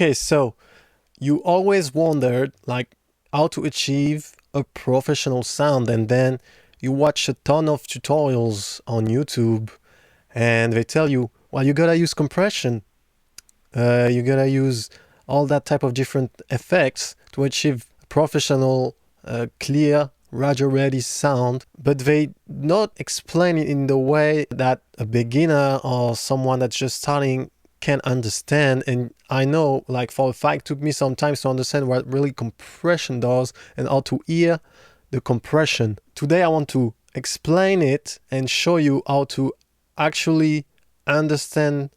Okay, so you always wondered like how to achieve a professional sound, and then you watch a ton of tutorials on YouTube and they tell you, well, you gotta use compression, you gotta use all that type of different effects to achieve professional, clear, radio ready sound, but they not explain it in the way that a beginner or someone that's just starting can understand. And I know, like, for a fact, it took me some time to understand what really compression does and how to hear the compression. Today I want to explain it and show you how to actually understand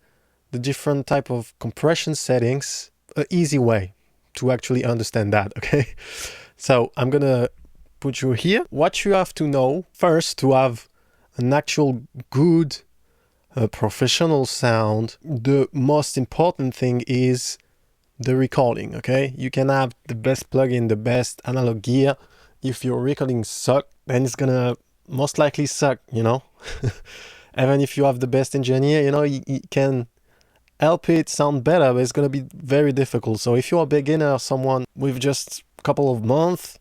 the different type of compression settings, an easy way to actually understand that. Okay, so I'm gonna put you here. What you have to know first to have an actual good professional sound, the most important thing is the recording. Okay, you can have the best plugin, the best analog gear. If your recording suck, then it's gonna most likely suck, even if you have the best engineer, you can help it sound better, but it's going to be very difficult. So if you're a beginner, someone with just a couple of months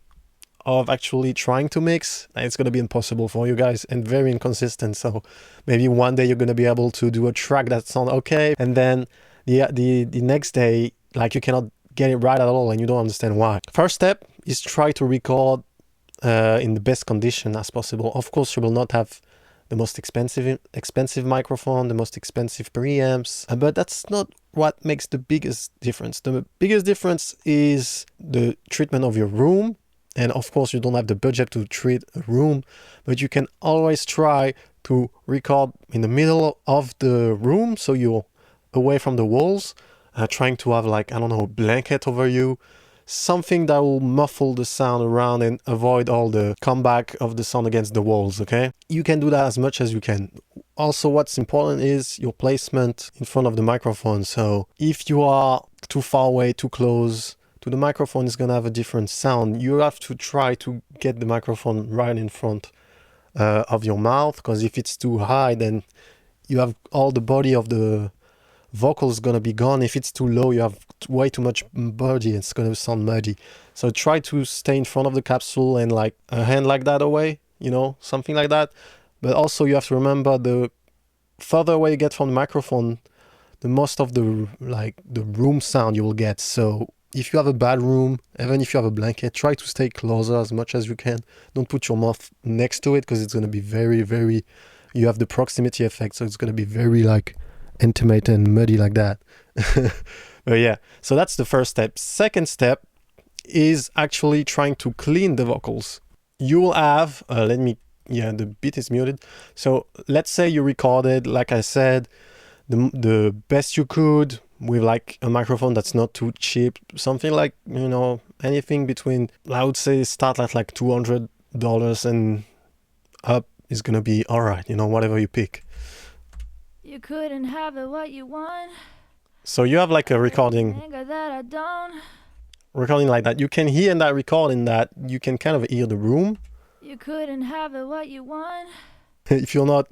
of actually trying to mix, it's going to be impossible for you guys and very inconsistent. So maybe one day you're going to be able to do a track that sounds okay, and then the next day, like, you cannot get it right at all and you don't understand why. First step is try to record in the best condition as possible. Of course, you will not have the most expensive microphone, the most expensive preamps, but that's not what makes the biggest difference. The biggest difference is the treatment of your room. And of course, you don't have the budget to treat a room, but you can always try to record in the middle of the room, so you're away from the walls, trying to have, like, I don't know, a blanket over you, something that will muffle the sound around and avoid all the comeback of the sound against the walls. Okay, you can do that as much as you can. Also, what's important is your placement in front of the microphone. So if you are too far away, too close to the microphone, it's gonna have a different sound. You have to try to get the microphone right in front of your mouth, because if it's too high, then you have all the body of the vocals gonna be gone. If it's too low, you have way too much body, it's gonna sound muddy. So try to stay in front of the capsule and, like, a hand like that away, something like that. But also you have to remember, the further away you get from the microphone, the most of the room sound you will get. So if you have a bad room, even if you have a blanket, try to stay closer as much as you can. Don't put your mouth next to it, because it's gonna be very, very, you have the proximity effect, so it's gonna be very, like, intimate and muddy like that. But yeah, so that's the first step. Second step is actually trying to clean the vocals. You will have, the beat is muted. So let's say you recorded, like I said, the best you could with, like, a microphone that's not too cheap, something like, anything between, I would say, start at like $200 and up is gonna be all right, whatever you pick. You couldn't have it what you want. So you have, like, a recording like that. You can hear in that recording that you can kind of hear the room. You couldn't have it what you want. If you're not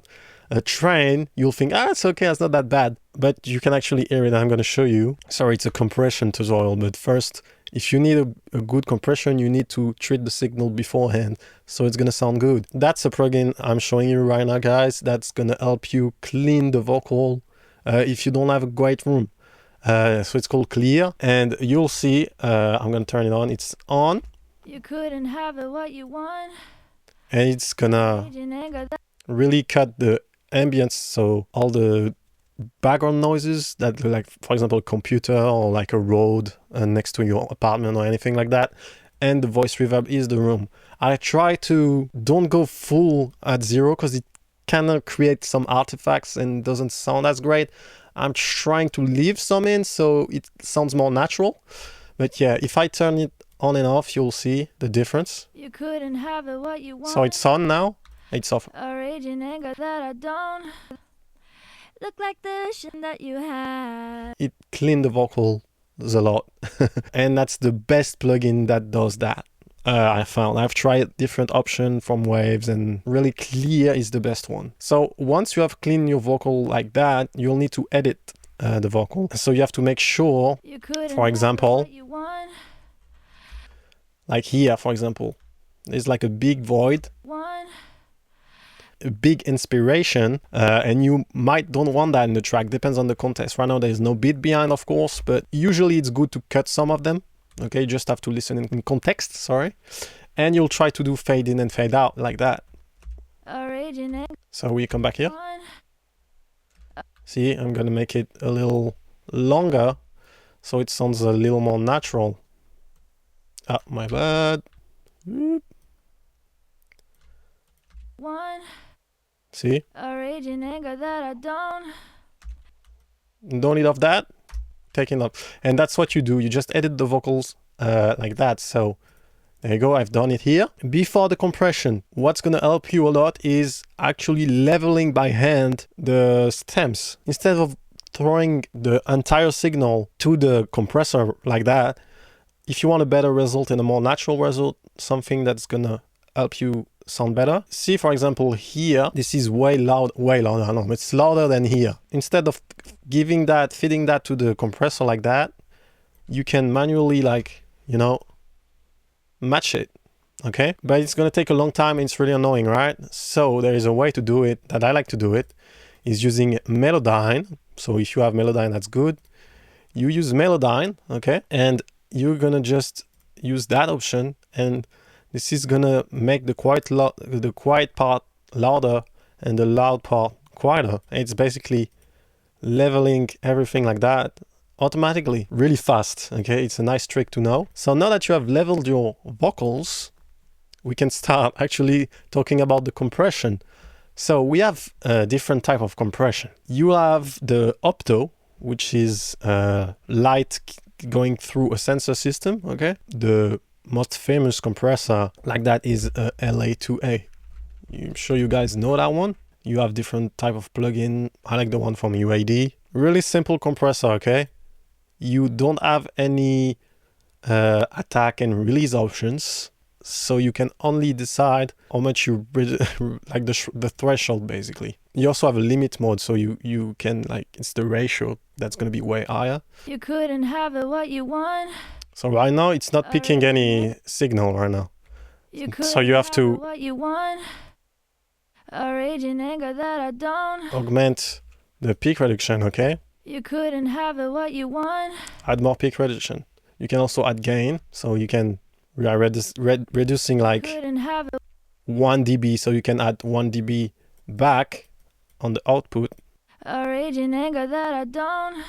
trained, you'll think, it's okay, it's not that bad. But you can actually hear it. I'm going to show you. Sorry, it's a compression tutorial. But first, if you need a good compression, you need to treat the signal beforehand, so it's going to sound good. That's a plugin I'm showing you right now, guys. That's going to help you clean the vocal if you don't have a great room. So it's called Clear, and you'll see, I'm going to turn it on. It's on. You couldn't have it what you want. And it's going to really cut the ambience, so all the background noises that, like, for example, a computer or like a road next to your apartment or anything like that, and the voice reverb is the room. I try to don't go full at zero, because it kind of creates some artifacts and doesn't sound as great. I'm trying to leave some in so it sounds more natural. But yeah, if I turn it on and off, you'll see the difference. You couldn't have it what you want. So it's on now. It's off. A raging anger that I don't look like the shit that you had. It cleaned the vocals a lot. And that's the best plugin that does that. I found. I've tried different options from Waves, and really Clear is the best one. So once you have cleaned your vocal like that, you'll need to edit the vocal. So you have to make sure, for example, like here, for example, there's like a big void, a big inspiration, and you might don't want that in the track. Depends on the context. Right now there's no beat behind, of course, but usually it's good to cut some of them. Okay, you just have to listen in context, sorry. And you'll try to do fade in and fade out like that. So we come back here. See, I'm gonna make it a little longer so it sounds a little more natural. Ah, my bad. See? Don't need of that. Taking up. And that's what you do. You just edit the vocals like that. So there you go. I've done it here. Before the compression, what's going to help you a lot is actually leveling by hand the stems. Instead of throwing the entire signal to the compressor like that, if you want a better result and a more natural result, something that's going to help you sound better. See, for example, here, this is way louder. No, it's louder than here. Instead of feeding that to the compressor like that, you can manually, like, you know, match it. Okay, but it's gonna take a long time and it's really annoying, right? So there is a way to do it that I like to do it, is using Melodyne. So if you have Melodyne, that's good. You use Melodyne, okay, and you're gonna just use that option, and this is gonna make the quiet part louder and the loud part quieter. It's basically leveling everything like that automatically, really fast. Okay, it's a nice trick to know. So now that you have leveled your vocals, we can start actually talking about the compression. So we have a different type of compression. You have the opto, which is light going through a sensor system. Okay, the most famous compressor like that is LA2A. I'm sure you guys know that one. You have different type of plugin. I like the one from UAD. Really simple compressor, okay? You don't have any attack and release options, so you can only decide how much you like the threshold, basically. You also have a limit mode, so you can, like, it's the ratio that's going to be way higher. You couldn't have it what you want. So right now it's not picking any signal right now. So you have to what you want. A raging anger that I don't. Augment the peak reduction, okay? You couldn't have it what you want. Add more peak reduction. You can also add gain, so you can reducing like 1 dB, so you can add 1 dB back on the output. A raging anger that I don't.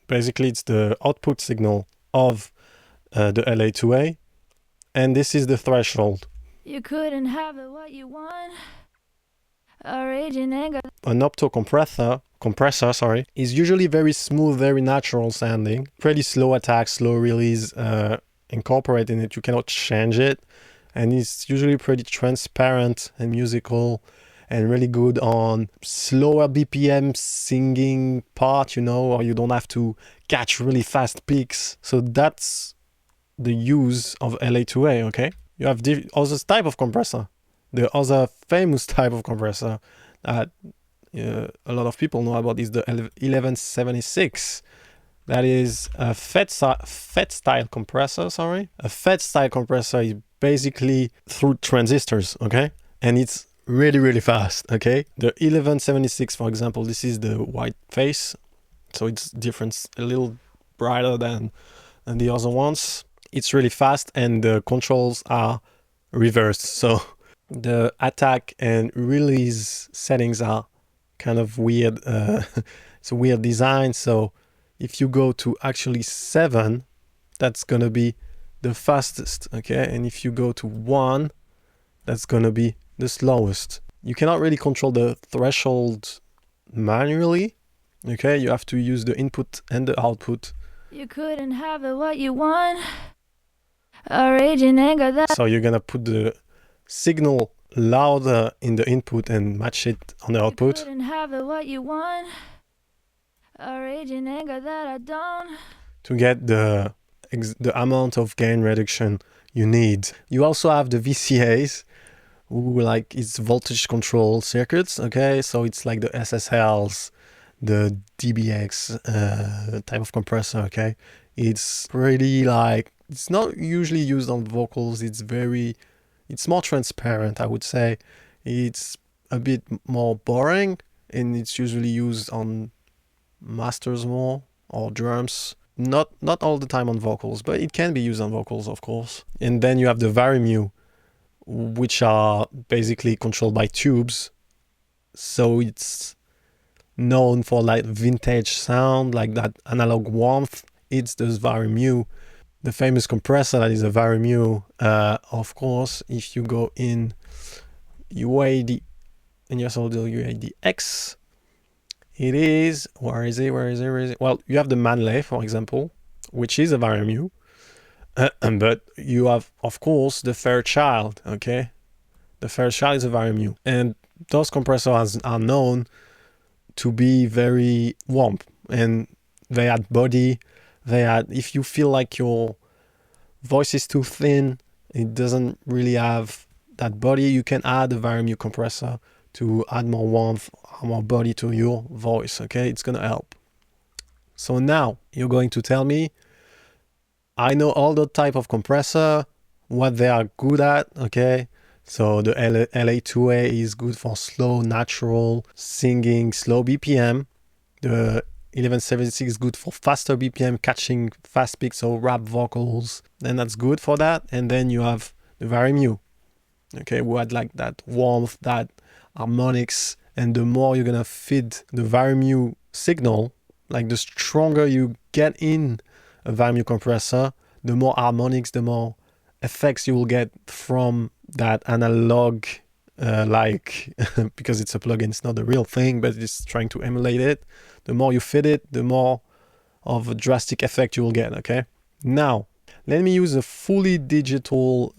Basically, it's the output signal of the LA2A, and this is the threshold. You couldn't have it what you want. A raging anger. An opto compressor, is usually very smooth, very natural sounding, pretty slow attack, slow release incorporated in it. You cannot change it, and it's usually pretty transparent and musical, and really good on slower BPM singing part, you know, or you don't have to catch really fast peaks. So that's the use of LA2A, okay? You have other type of compressor. The other famous type of compressor that a lot of people know about is the 1176. That is a FET style compressor, A FET style compressor is basically through transistors, okay? And it's really, really fast, okay? The 1176, for example, this is the white face. So it's different, a little brighter than the other ones. It's really fast, and the controls are reversed. So the attack and release settings are kind of weird. It's a weird design. So if you go to actually 7, that's going to be the fastest, okay? And if you go to 1, that's going to be the slowest. You cannot really control the threshold manually, okay? You have to use the input and the output. You couldn't have it what you want. A raging anger that. So you're going to put the signal louder in the input and match it on the output. You couldn't have it what you want. A raging anger that I don't. To get the amount of gain reduction you need. You also have the VCAs, who, like, it's voltage control circuits, okay? So it's like the SSLs, the DBX type of compressor, okay? It's pretty like, it's not usually used on vocals. It's more transparent, I would say. It's a bit more boring, and it's usually used on masters more, or drums. Not all the time on vocals, but it can be used on vocals, of course. And then you have the Vari-Mu, which are basically controlled by tubes. So it's known for like vintage sound, like that analog warmth. It's the Vari-Mu, the famous compressor that is a Vari-Mu. Of course, if you go in UAD, and you also do UAD-X, it is, where is it? Well, you have the Manley, for example, which is a Vari-Mu. But you have, of course, the Fairchild, okay? The Fairchild is a Vari-Mu. And those compressors are known to be very warm. And they add body. If you feel like your voice is too thin, it doesn't really have that body, you can add a Vari-Mu compressor to add more warmth, more body to your voice, okay? It's gonna help. So now you're going to tell me, I know all the type of compressor, what they are good at, okay? So the LA2A is good for slow, natural singing, slow BPM. The 1176 is good for faster BPM, catching fast picks or rap vocals. Then that's good for that. And then you have the Vari-Mu, okay? We had like that warmth, that harmonics. And the more you're gonna feed the Vari-Mu signal, like the stronger you get in a Vari-Mu compressor, the more harmonics, the more effects you will get from that analog, because it's a plugin, it's not the real thing, but it's trying to emulate it. The more you fit it, the more of a drastic effect you will get, okay? Now, let me use a fully digital,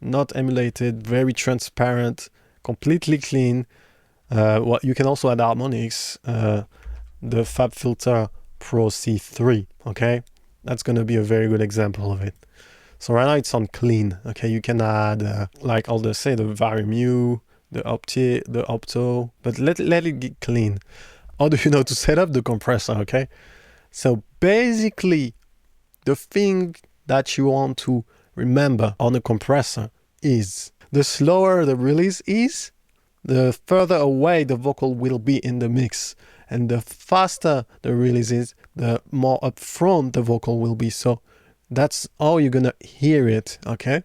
not emulated, very transparent, completely clean. Well, you can also add harmonics, the FabFilter Pro C3, okay? That's going to be a very good example of it. So right now it's on clean, okay? You can add, like all the Vari-Mu, the Opto, but let it get clean. How do you know to set up the compressor, okay? So basically, the thing that you want to remember on a compressor is the slower the release is, the further away the vocal will be in the mix. And the faster the release is, the more upfront the vocal will be. So that's how you're gonna hear it, okay?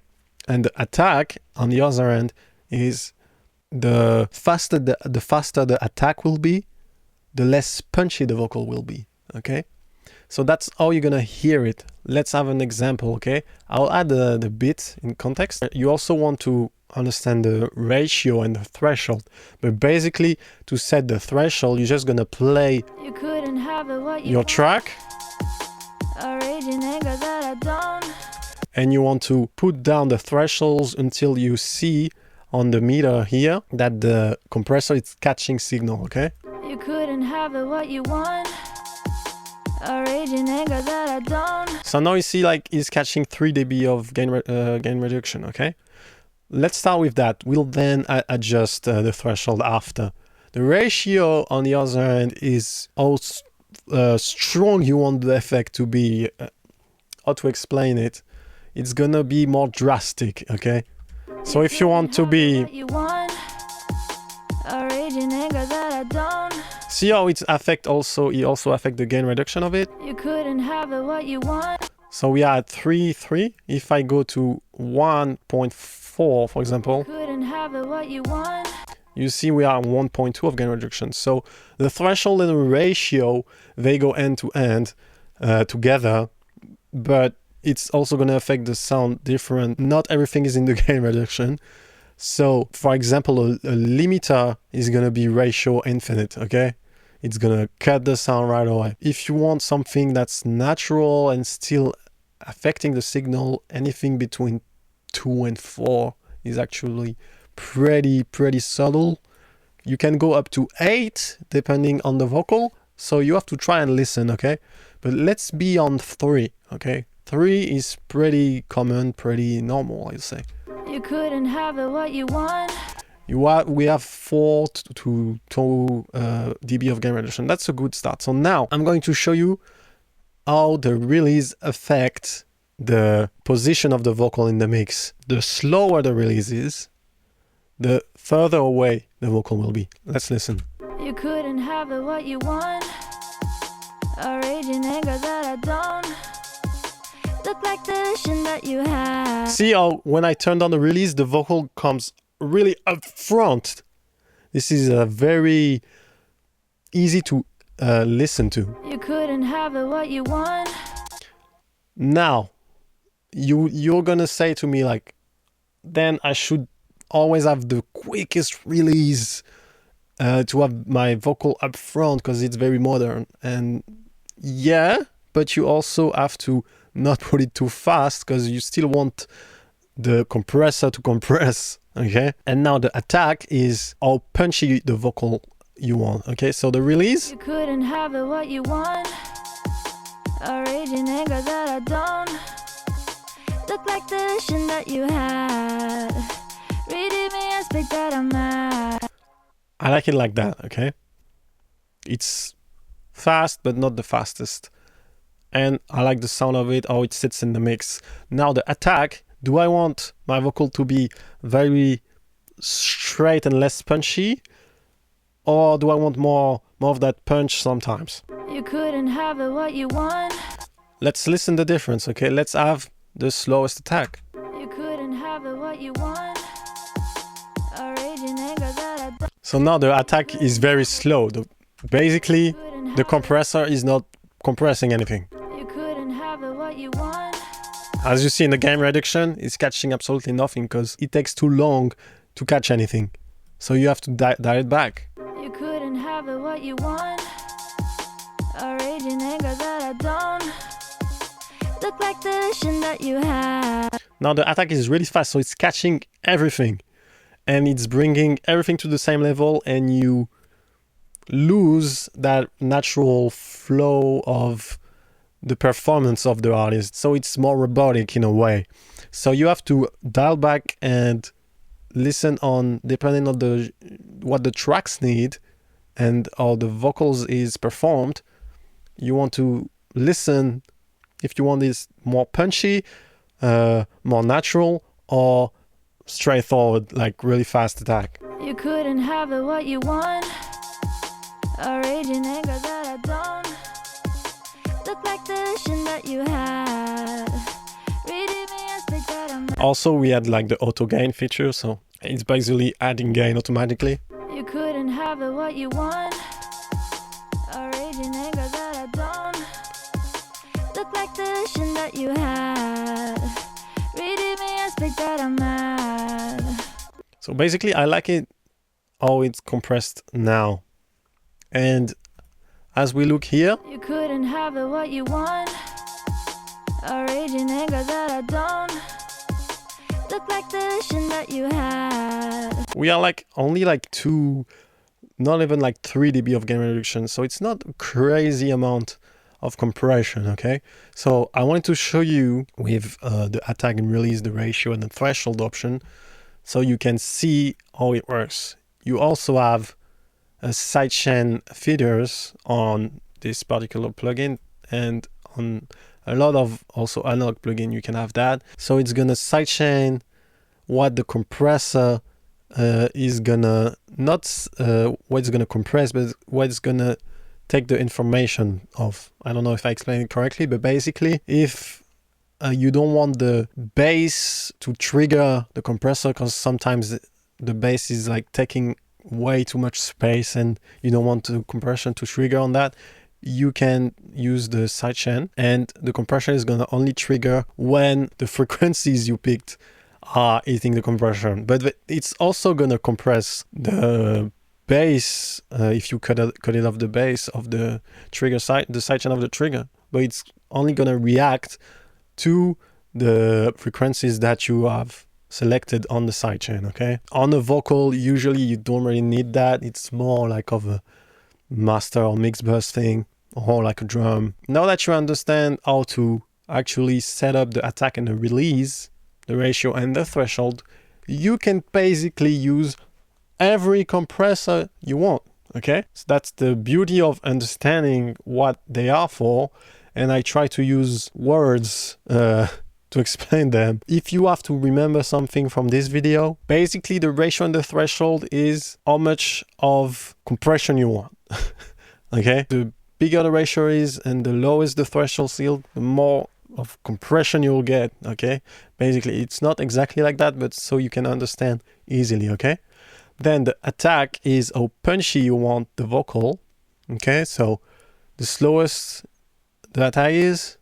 And the attack on the other end is the faster the attack will be, the less punchy the vocal will be, okay? So that's how you're gonna hear it. Let's have an example, okay? I'll add the bit in context. You also want to understand the ratio and the threshold, but basically to set the threshold, you're just gonna play your track, and you want to put down the thresholds until you see on the meter here that the compressor is catching signal, okay? You couldn't have it what you want. So now you see like it's catching 3 dB of gain reduction, okay? Let's start with that. We'll then adjust the threshold after. The ratio on the other end is how strong you want the effect to be. How to explain it? It's gonna be more drastic, okay? So if you want to be... See how it also affect the gain reduction of it? You couldn't have it what you want. So we are at 3.3. If I go to 1.4, for example, you see we are 1.2 of gain reduction. So the threshold and the ratio, they go end to end together, but it's also going to affect the sound different. Not everything is in the gain reduction. So for example, a limiter is going to be ratio infinite, okay? It's going to cut the sound right away. If you want something that's natural and still affecting the signal, anything between 2 and 4 is actually pretty subtle. You can go up to 8 depending on the vocal. So you have to try and listen, okay? But let's be on 3, okay? 3 is pretty common, pretty normal, I'd say. You couldn't have it what you want. We have 4 to 2 dB of gain reduction. That's a good start. So now I'm going to show you how the release affects the position of the vocal in the mix. The slower the release is, the further away the vocal will be. Let's listen. You couldn't have it what you want. A raging anger that I don't look like the vision that you have. See how when I turned on the release, the vocal comes really up front. This is very easy to listen to. You couldn't have it what you want. Now, you're gonna say to me like, then I should always have the quickest release to have my vocal up front because it's very modern. And yeah, but you also have to not put it too fast because you still want the compressor to compress, okay? And now the attack is how punchy the vocal you want, okay? So the release. You couldn't have it what you want. A raging anger that I don't look like the vision that you had. Reading me and speak that I'm mad. I like it like that, okay? It's fast, but not the fastest. And I like the sound of it, how it sits in the mix. Now the attack, do I want my vocal to be very straight and less punchy? Or do I want more of that punch sometimes? You couldn't have it what you want. Let's listen the difference, okay? Let's have the slowest attack. You couldn't have it what you want. A raging anger that I don't. So now the attack is very slow. Basically, the compressor is not compressing anything. You couldn't have it what you want. As you see in the gain reduction, it's catching absolutely nothing because it takes too long to catch anything. So you have to dial it back. You couldn't have it what you want. A raging anger that I don't look like the vision that you have. Now the attack is really fast, so it's catching everything. And it's bringing everything to the same level, and you lose that natural flow of the performance of the artist. So it's more robotic in a way. So you have to dial back and listen on, depending on what the tracks need and how the vocals is performed. You want to listen if you want this more punchy, more natural, or straightforward, like really fast attack. You couldn't have it what you want. A raging anger that I don't look like the vision that you had. Reading me and speak that I'm mad. Also, we had like the auto gain feature, so it's basically adding gain automatically. You couldn't have it what you want. A raging anger that I don't look like the vision that you had. Reading me and speak that I'm mad. So basically, I like it how it's compressed now. And as we look here, You couldn't have it what you want. A raging anger that I don't look like the vision that you had. we are like only like 2, not even like 3 dB of gain reduction. So it's not a crazy amount of compression, okay? So I wanted to show you with the attack and release, the ratio and the threshold option, so you can see how it works. You also have sidechain feeders on this particular plugin, and on a lot of also analog plugin you can have that. So it's gonna sidechain what the compressor is gonna, not what it's gonna compress, but what it's gonna take the information of. I don't know if I explained it correctly, but basically if you don't want the bass to trigger the compressor, because sometimes the bass is like taking way too much space and you don't want the compression to trigger on that, you can use the sidechain, and the compression is going to only trigger when the frequencies you picked are hitting the compression. But it's also going to compress the bass if you cut it off the bass of the trigger side, the sidechain of the trigger, but it's only going to react to the frequencies that you have selected on the sidechain, okay? On a vocal, usually you don't really need that. It's more like of a master or mix bus thing, or like a drum. Now that you understand how to actually set up the attack and the release, the ratio and the threshold, you can basically use every compressor you want. Okay, so that's the beauty of understanding what they are for, and I try to use words to explain them. If you have to remember something from this video, basically the ratio and the threshold is how much of compression you want. Okay, the bigger the ratio is and the lowest the threshold seal, the more of compression you'll get. Okay, basically it's not exactly like that, but so you can understand easily. Okay, then the attack is how punchy you want the vocal. Okay, so the slowest the attack is,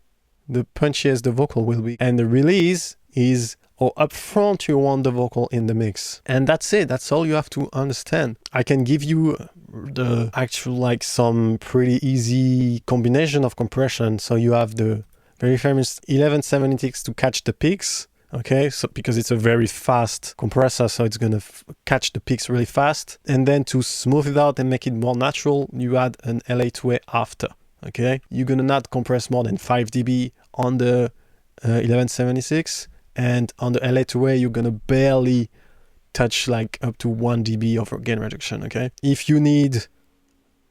the punchiest the vocal will be. And the release is how upfront you want the vocal in the mix. And that's it. That's all you have to understand. I can give you the actual, like, some pretty easy combination of compression. So you have the very famous 1176 to catch the peaks. Okay, so because it's a very fast compressor, so it's gonna catch the peaks really fast. And then to smooth it out and make it more natural, you add an LA2A after. Okay, you're gonna not compress more than 5 dB on the 1176, and on the LA2A you're gonna barely touch like up to 1 dB of gain reduction. Okay, if you need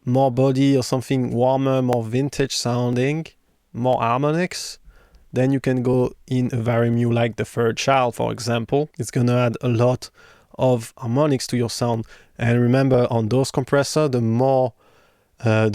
more body or something warmer, more vintage sounding, more harmonics, then you can go in a Vari-Mu like the Third Child, for example. It's gonna add a lot of harmonics to your sound. And remember, on those compressor, the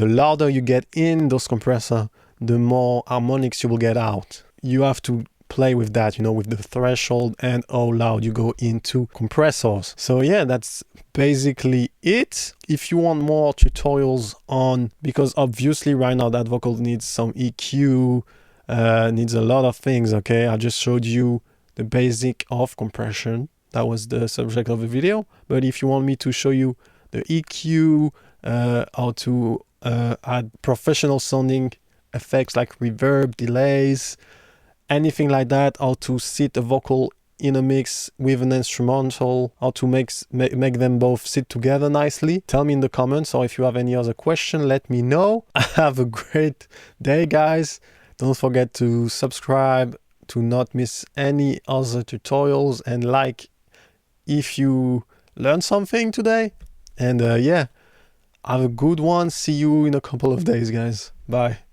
louder you get in those compressor, the more harmonics you will get out. You have to play with that, you know, with the threshold and how loud you go into compressors. So yeah, that's basically it. If you want more tutorials on, because obviously right now that vocal needs some EQ, needs a lot of things. Okay, I just showed you the basic of compression. That was the subject of the video. But if you want me to show you the EQ, how to add professional sounding effects like reverb, delays, anything like that, how to sit a vocal in a mix with an instrumental, how to make them both sit together nicely, tell me in the comments. Or if you have any other question, let me know. Have a great day, guys. Don't forget to subscribe to not miss any other tutorials, and like if you learned something today. And yeah, have a good one. See you in a couple of days, guys. Bye.